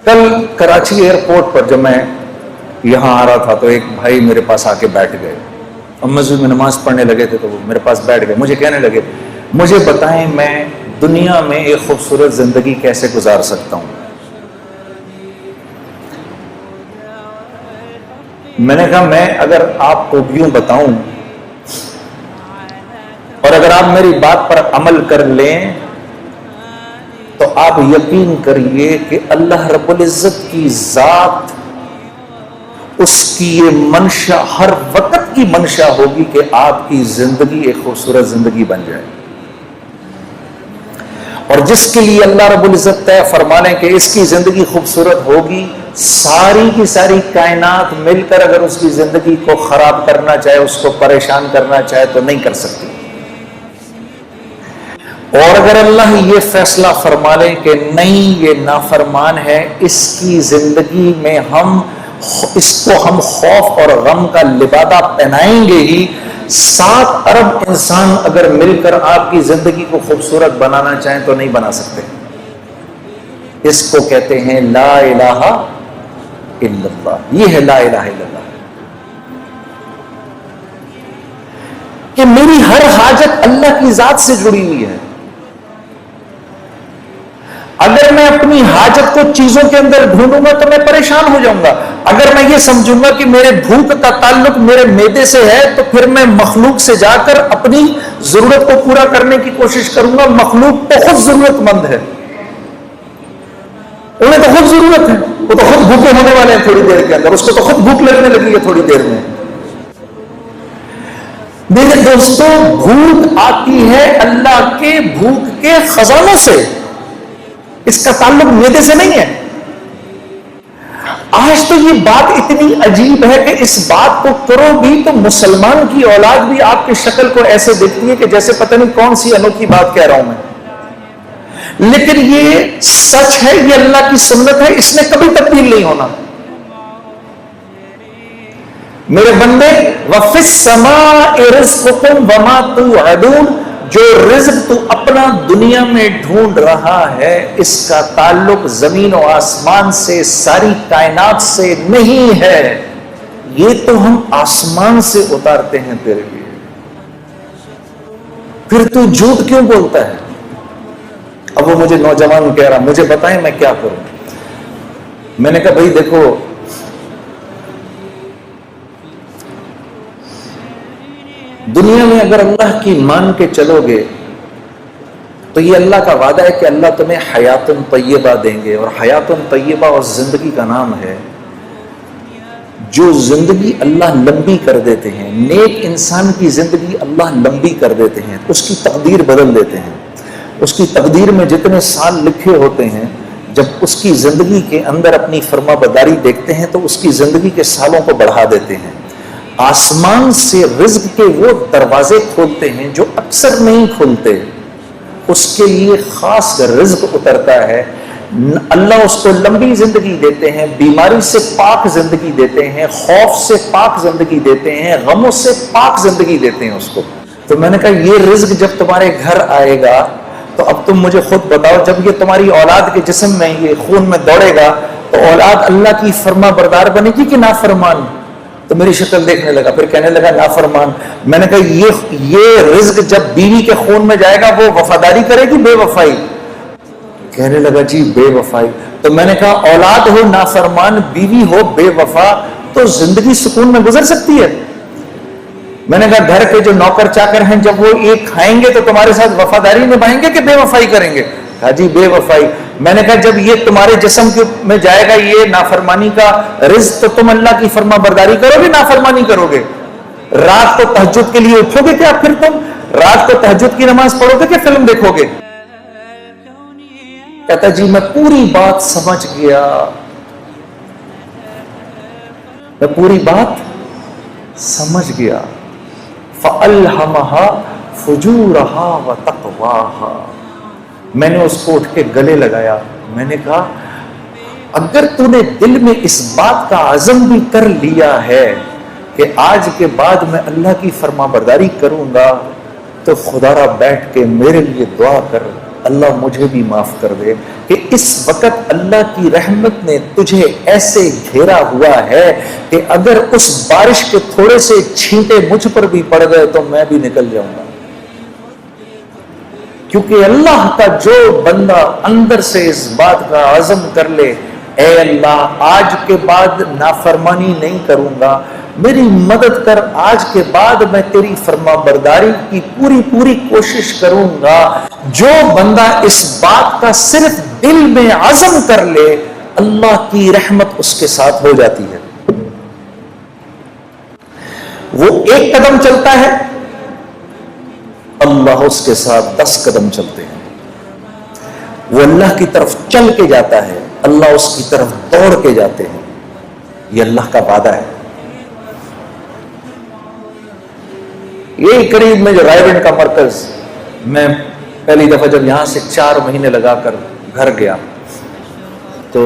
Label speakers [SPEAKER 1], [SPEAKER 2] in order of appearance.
[SPEAKER 1] کل کراچی ایئرپورٹ پر جب میں یہاں آ رہا تھا تو ایک بھائی میرے پاس آ کے بیٹھ گئے اور مسجد میں نماز پڑھنے لگے تھے، تو وہ میرے پاس بیٹھ گئے، مجھے کہنے لگے مجھے بتائیں میں دنیا میں ایک خوبصورت زندگی کیسے گزار سکتا ہوں۔ میں نے کہا میں اگر آپ کو یوں بتاؤں اور اگر آپ میری بات پر عمل کر لیں تو آپ یقین کریے کہ اللہ رب العزت کی ذات، اس کی یہ منشا ہر وقت کی منشا ہوگی کہ آپ کی زندگی ایک خوبصورت زندگی بن جائے، اور جس کے لیے اللہ رب العزت طے فرما لیں کہ اس کی زندگی خوبصورت ہوگی، ساری کی ساری کائنات مل کر اگر اس کی زندگی کو خراب کرنا چاہے، اس کو پریشان کرنا چاہے تو نہیں کر سکتی۔ اور اگر اللہ یہ فیصلہ فرما لے کہ نہیں یہ نافرمان ہے، اس کی زندگی میں اس کو ہم خوف اور غم کا لبادہ پہنائیں گے ہی، 7 ارب انسان اگر مل کر آپ کی زندگی کو خوبصورت بنانا چاہیں تو نہیں بنا سکتے۔ اس کو کہتے ہیں لا الہ الا اللہ۔ یہ ہے لا الہ الا اللہ، کہ میری ہر حاجت اللہ کی ذات سے جڑی ہوئی ہے۔ اگر میں اپنی حاجت کو چیزوں کے اندر ڈھونڈوں گا تو میں پریشان ہو جاؤں گا۔ اگر میں یہ سمجھوں گا کہ میرے بھوک کا تعلق میرے معدے سے ہے تو پھر میں مخلوق سے جا کر اپنی ضرورت کو پورا کرنے کی کوشش کروں گا۔ مخلوق تو خود ضرورت مند ہے، انہیں تو خود ضرورت ہے، وہ تو خود بھوکے ہونے والے ہیں تھوڑی دیر کے اندر، اس کو تو خود بھوک لگنے لگی ہے تھوڑی دیر میں۔ میرے دوستو، بھوک آتی ہے اللہ کے بھوک کے خزانوں سے، اس کا تعلق معدے سے نہیں ہے۔ آج تو یہ بات اتنی عجیب ہے کہ اس بات کو کرو بھی تو مسلمان کی اولاد بھی آپ کی شکل کو ایسے دیکھتی ہے کہ جیسے پتہ نہیں کون سی انوکھی بات کہہ رہا ہوں میں، لیکن یہ سچ ہے، یہ اللہ کی سنت ہے، اس میں کبھی تبدیل نہیں ہونا۔ میرے بندے، وَفِي السَّمَاءِ رِزْقُكُمْ وَمَا تُوعَدُونَ، جو رزق تو اپنا دنیا میں ڈھونڈ رہا ہے اس کا تعلق زمین و آسمان سے، ساری کائنات سے نہیں ہے، یہ تو ہم آسمان سے اتارتے ہیں تیرے لیے، پھر تو جھوٹ کیوں بولتا ہے؟ اب وہ مجھے نوجوان کہہ رہا مجھے بتائیں میں کیا کروں۔ میں نے کہا بھائی دیکھو، دنیا میں اگر اللہ کی مان کے چلو گے تو یہ اللہ کا وعدہ ہے کہ اللہ تمہیں حیات طیبہ دیں گے، اور حیات طیبہ اور زندگی کا نام ہے۔ جو زندگی اللہ لمبی کر دیتے ہیں، نیک انسان کی زندگی اللہ لمبی کر دیتے ہیں، اس کی تقدیر بدل دیتے ہیں۔ اس کی تقدیر میں جتنے سال لکھے ہوتے ہیں، جب اس کی زندگی کے اندر اپنی فرما برداری دیکھتے ہیں تو اس کی زندگی کے سالوں کو بڑھا دیتے ہیں۔ آسمان سے رزق کے وہ دروازے کھولتے ہیں جو اکثر نہیں کھلتے، اس کے لیے خاص رزق اترتا ہے۔ اللہ اس کو لمبی زندگی دیتے ہیں، بیماری سے پاک زندگی دیتے ہیں، خوف سے پاک زندگی دیتے ہیں، غموں سے پاک زندگی دیتے ہیں اس کو۔ تو میں نے کہا یہ رزق جب تمہارے گھر آئے گا تو اب تم مجھے خود بتاؤ، جب یہ تمہاری اولاد کے جسم میں یہ خون میں دوڑے گا تو اولاد اللہ کی فرما بردار بنے گی کہ نافرمان؟ تو میری شکل دیکھنے لگا، پھر کہنے لگا نافرمان۔ میں نے کہا یہ رزق جب بیوی کے خون میں جائے گا وہ وفاداری کرے گی بے وفائی؟ کہنے لگا جی بے وفائی۔ تو میں نے کہا اولاد ہو نافرمان، بیوی ہو بے وفا، تو زندگی سکون میں گزر سکتی ہے؟ میں نے کہا گھر کے جو نوکر چاکر ہیں جب وہ ایک کھائیں گے تو تمہارے ساتھ وفاداری نبھائیں گے کہ بے وفائی کریں گے؟ کہا جی بے وفائی۔ میں نے کہا جب یہ تمہارے جسم میں جائے گا یہ نافرمانی کا رزق تو تم اللہ کی فرما برداری کرو گے نافرمانی کرو گے؟ رات کو تہجد کے لیے اٹھو گے کیا پھر تم؟ رات کو تہجد کی نماز پڑھو گے کہ فلم دیکھو گے؟ کہتا جی میں پوری بات سمجھ گیا، میں پوری بات سمجھ گیا۔ فَأَلْهَمَهَا فُجُورَهَا وَتَقْوَاهَا۔ میں نے اس کو اٹھ کے گلے لگایا، میں نے کہا اگر تو نے دل میں اس بات کا عزم بھی کر لیا ہے کہ آج کے بعد میں اللہ کی فرما برداری کروں گا تو خدا را بیٹھ کے میرے لیے دعا کر، اللہ مجھے بھی معاف کر دے کہ اس وقت اللہ کی رحمت نے تجھے ایسے گھیرا ہوا ہے کہ اگر اس بارش کے تھوڑے سے چھینٹے مجھ پر بھی پڑ گئے تو میں بھی نکل جاؤں گا. کیونکہ اللہ کا جو بندہ اندر سے اس بات کا عزم کر لے، اے اللہ آج کے بعد نافرمانی نہیں کروں گا، میری مدد کر، آج کے بعد میں تیری فرما برداری کی پوری پوری کوشش کروں گا. جو بندہ اس بات کا صرف دل میں عزم کر لے، اللہ کی رحمت اس کے ساتھ ہو جاتی ہے. وہ ایک قدم چلتا ہے، اللہ اس کے ساتھ 10 قدم چلتے ہیں. وہ اللہ کی طرف چل کے جاتا ہے، اللہ اس کی طرف دوڑ کے جاتے ہیں. یہ اللہ کا وعدہ ہے. یہی قریب میں جو رائے گنج کا مرکز، میں پہلی دفعہ جب یہاں سے 4 مہینے لگا کر گھر گیا تو